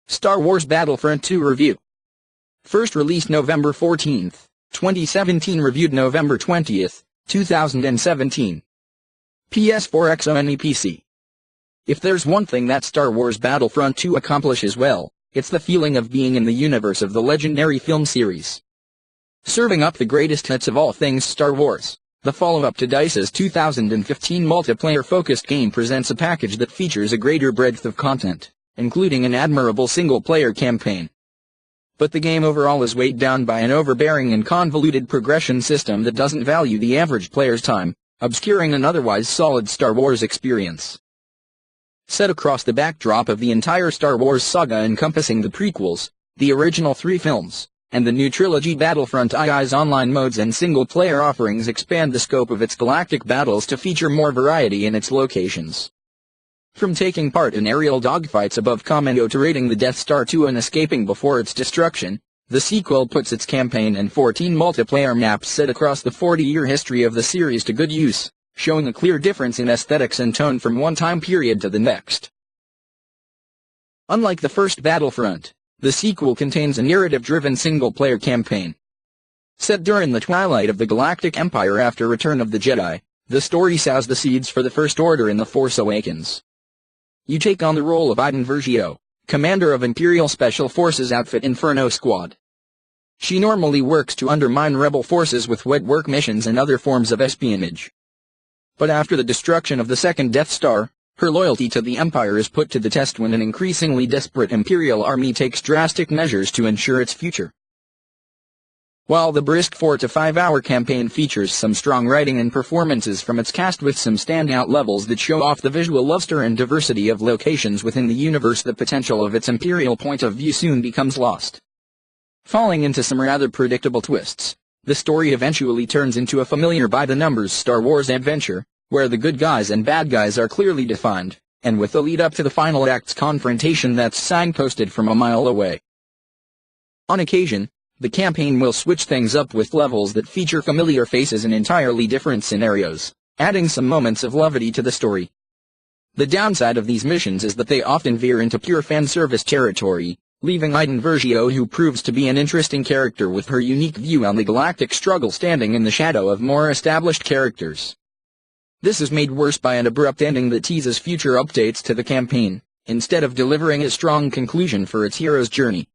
Star Wars Battlefront 2 Review. First released November 14, 2017. Reviewed November 20, 2017. ps4 XONE PC. If there's one thing that Star Wars Battlefront 2 accomplishes well, it's the feeling of being in the universe of the legendary film series. Serving up the greatest hits of all things Star Wars, the follow-up to DICE's 2015 multiplayer-focused game presents a package that features a greater breadth of content, including an admirable single-player campaign. But the game overall is weighed down by an overbearing and convoluted progression system that doesn't value the average player's time, obscuring an otherwise solid Star Wars experience. Set across the backdrop of the entire Star Wars saga encompassing the prequels, the original 3 films, and the new trilogy, Battlefront II's online modes and single-player offerings expand the scope of its galactic battles to feature more variety in its locations. From taking part in aerial dogfights above Kamino to raiding the Death Star 2 and escaping before its destruction, the sequel puts its campaign and 14 multiplayer maps set across the 40-year history of the series to good use, showing a clear difference in aesthetics and tone from one time period to the next. Unlike the first Battlefront, the sequel contains a narrative-driven single-player campaign. Set during the twilight of the Galactic Empire after Return of the Jedi, the story sows the seeds for the First Order in The Force Awakens. You take on the role of Iden Versio, commander of Imperial Special Forces outfit Inferno Squad. She normally works to undermine rebel forces with wet work missions and other forms of espionage. But after the destruction of the second Death Star, her loyalty to the Empire is put to the test when an increasingly desperate Imperial army takes drastic measures to ensure its future. While the brisk 4 to 5 hour campaign features some strong writing and performances from its cast with some standout levels that show off the visual luster and diversity of locations within the universe, the potential of its Imperial point of view soon becomes lost. Falling into some rather predictable twists, the story eventually turns into a familiar by-the-numbers Star Wars adventure, where the good guys and bad guys are clearly defined, and with the lead-up to the final act's confrontation that's signposted from a mile away. On occasion, the campaign will switch things up with levels that feature familiar faces in entirely different scenarios, adding some moments of levity to the story. The downside of these missions is that they often veer into pure fan service territory, leaving Iden Versio, who proves to be an interesting character with her unique view on the galactic struggle, standing in the shadow of more established characters. This is made worse by an abrupt ending that teases future updates to the campaign, instead of delivering a strong conclusion for its hero's journey.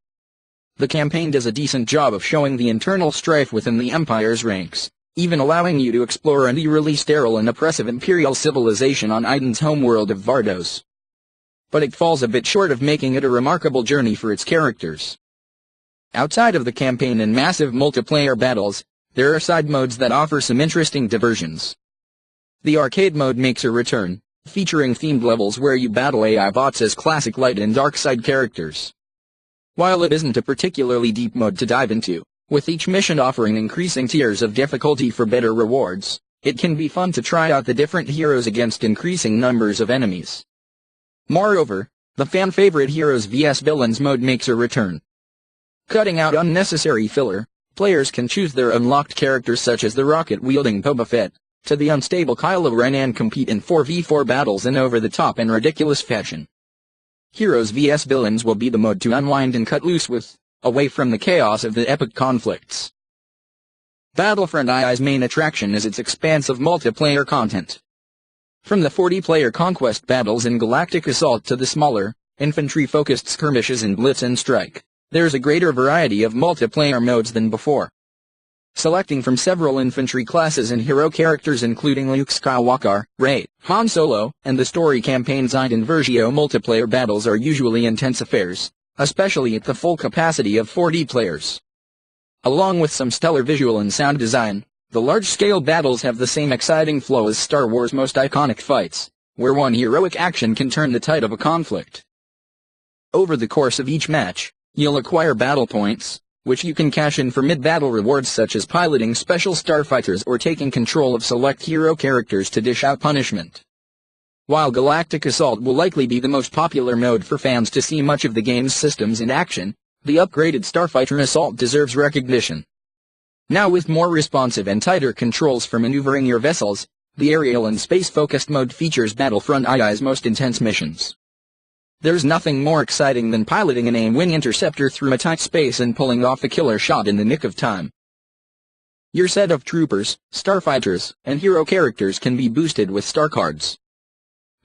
The campaign does a decent job of showing the internal strife within the Empire's ranks, even allowing you to explore an eerily sterile and oppressive Imperial civilization on Iden's homeworld of Vardos. But it falls a bit short of making it a remarkable journey for its characters. Outside of the campaign and massive multiplayer battles, there are side modes that offer some interesting diversions. The arcade mode makes a return, featuring themed levels where you battle AI bots as classic light and dark side characters. While it isn't a particularly deep mode to dive into, with each mission offering increasing tiers of difficulty for better rewards, it can be fun to try out the different heroes against increasing numbers of enemies. Moreover, the fan-favorite Heroes vs Villains mode makes a return. Cutting out unnecessary filler, players can choose their unlocked characters such as the rocket-wielding Boba Fett, to the unstable Kylo Ren, and compete in 4v4 battles in over-the-top and ridiculous fashion. Heroes vs Villains will be the mode to unwind and cut loose with, away from the chaos of the epic conflicts. Battlefront II's main attraction is its expansive multiplayer content. From the 40-player conquest battles in Galactic Assault to the smaller, infantry-focused skirmishes in Blitz and Strike, there's a greater variety of multiplayer modes than before. Selecting from several infantry classes and hero characters including Luke Skywalker, Rey, Han Solo, and the story campaign's Iden Versio, multiplayer battles are usually intense affairs, especially at the full capacity of 40 players. Along with some stellar visual and sound design, the large-scale battles have the same exciting flow as Star Wars' most iconic fights, where one heroic action can turn the tide of a conflict. Over the course of each match, you'll acquire battle points, which you can cash in for mid-battle rewards such as piloting special starfighters or taking control of select hero characters to dish out punishment. While Galactic Assault will likely be the most popular mode for fans to see much of the game's systems in action, the upgraded Starfighter Assault deserves recognition. Now with more responsive and tighter controls for maneuvering your vessels, the aerial and space-focused mode features Battlefront II's most intense missions. There's nothing more exciting than piloting an aim-wing interceptor through a tight space and pulling off a killer shot in the nick of time. Your set of troopers, starfighters, and hero characters can be boosted with star cards.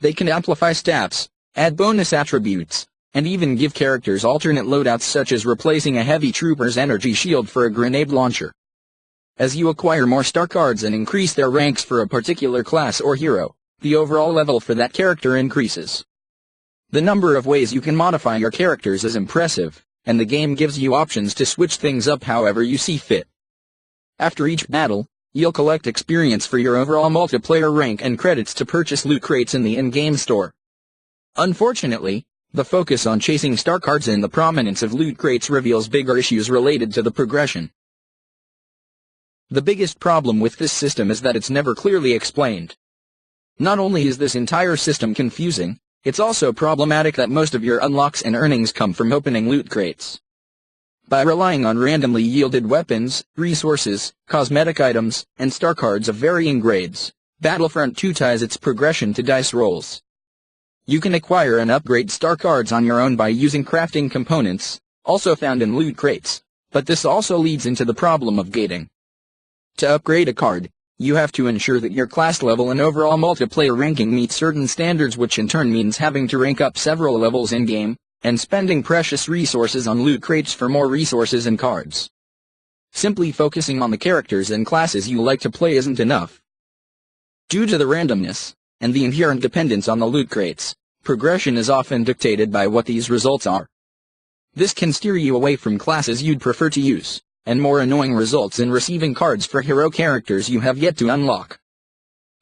They can amplify stats, add bonus attributes, and even give characters alternate loadouts, such as replacing a heavy trooper's energy shield for a grenade launcher. As you acquire more star cards and increase their ranks for a particular class or hero, the overall level for that character increases. The number of ways you can modify your characters is impressive, and the game gives you options to switch things up however you see fit. After each battle, you'll collect experience for your overall multiplayer rank and credits to purchase loot crates in the in-game store. Unfortunately, the focus on chasing star cards and the prominence of loot crates reveals bigger issues related to the progression. The biggest problem with this system is that it's never clearly explained. Not only is this entire system confusing, it's also problematic that most of your unlocks and earnings come from opening loot crates. By relying on randomly yielded weapons, resources, cosmetic items, and star cards of varying grades, Battlefront 2 ties its progression to dice rolls. You can acquire and upgrade star cards on your own by using crafting components, also found in loot crates, but this also leads into the problem of gating. To upgrade a card, you have to ensure that your class level and overall multiplayer ranking meet certain standards, which in turn means having to rank up several levels in-game, and spending precious resources on loot crates for more resources and cards. Simply focusing on the characters and classes you like to play isn't enough. Due to the randomness, and the inherent dependence on the loot crates, progression is often dictated by what these results are. This can steer you away from classes you'd prefer to use, and more annoying results in receiving cards for hero characters you have yet to unlock.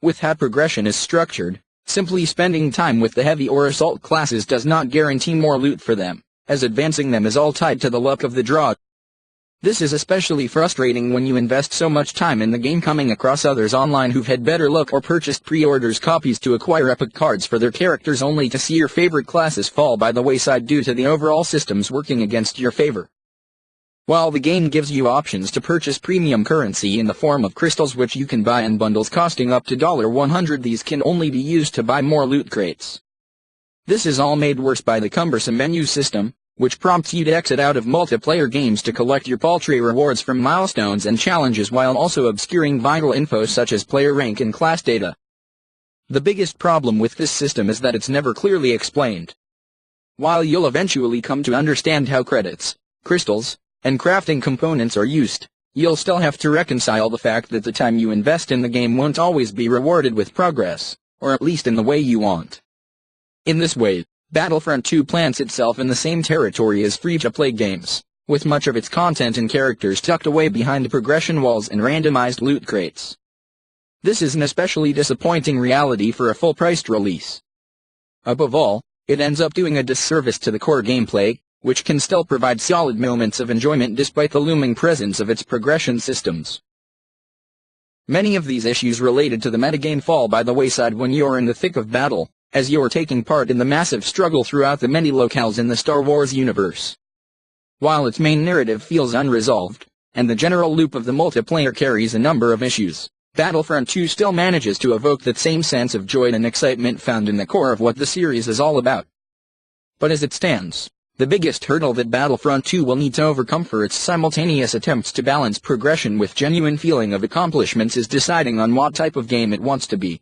With how progression is structured, simply spending time with the heavy or assault classes does not guarantee more loot for them, as advancing them is all tied to the luck of the draw. This is especially frustrating when you invest so much time in the game coming across others online who've had better luck or purchased pre-orders copies to acquire epic cards for their characters, only to see your favorite classes fall by the wayside due to the overall systems working against your favor. While the game gives you options to purchase premium currency in the form of crystals, which you can buy in bundles costing up to $100, these can only be used to buy more loot crates. This is all made worse by the cumbersome menu system, which prompts you to exit out of multiplayer games to collect your paltry rewards from milestones and challenges, while also obscuring vital info such as player rank and class data. The biggest problem with this system is that it's never clearly explained. While you'll eventually come to understand how credits, crystals, and crafting components are used, you'll still have to reconcile the fact that the time you invest in the game won't always be rewarded with progress, or at least in the way you want. In this way, Battlefront 2 plants itself in the same territory as free-to-play games, with much of its content and characters tucked away behind progression walls and randomized loot crates. This is an especially disappointing reality for a full-priced release. Above all, it ends up doing a disservice to the core gameplay, which can still provide solid moments of enjoyment despite the looming presence of its progression systems. Many of these issues related to the metagame fall by the wayside when you're in the thick of battle, as you're taking part in the massive struggle throughout the many locales in the Star Wars universe. While its main narrative feels unresolved, and the general loop of the multiplayer carries a number of issues, Battlefront 2 still manages to evoke that same sense of joy and excitement found in the core of what the series is all about. But as it stands, the biggest hurdle that Battlefront 2 will need to overcome for its simultaneous attempts to balance progression with genuine feeling of accomplishments is deciding on what type of game it wants to be.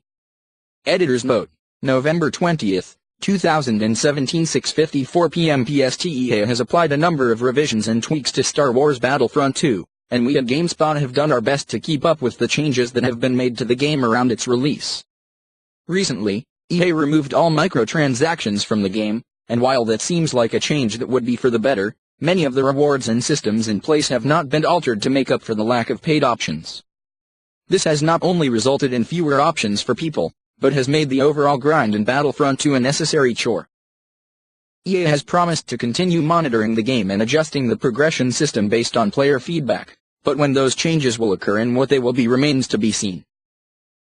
Editor's Note, November 20, 2017, 6:54 p.m. PST. EA has applied a number of revisions and tweaks to Star Wars Battlefront 2, and we at GameSpot have done our best to keep up with the changes that have been made to the game around its release. Recently, EA removed all microtransactions from the game, and while that seems like a change that would be for the better, many of the rewards and systems in place have not been altered to make up for the lack of paid options. This has not only resulted in fewer options for people, but has made the overall grind in Battlefront 2 a necessary chore. EA has promised to continue monitoring the game and adjusting the progression system based on player feedback, but when those changes will occur and what they will be remains to be seen.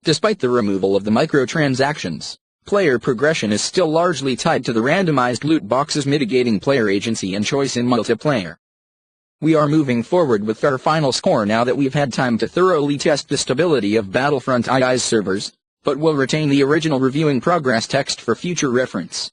Despite the removal of the microtransactions, player progression is still largely tied to the randomized loot boxes, mitigating player agency and choice in multiplayer. We are moving forward with our final score now that we've had time to thoroughly test the stability of Battlefront II's servers, but will retain the original review in progress text for future reference.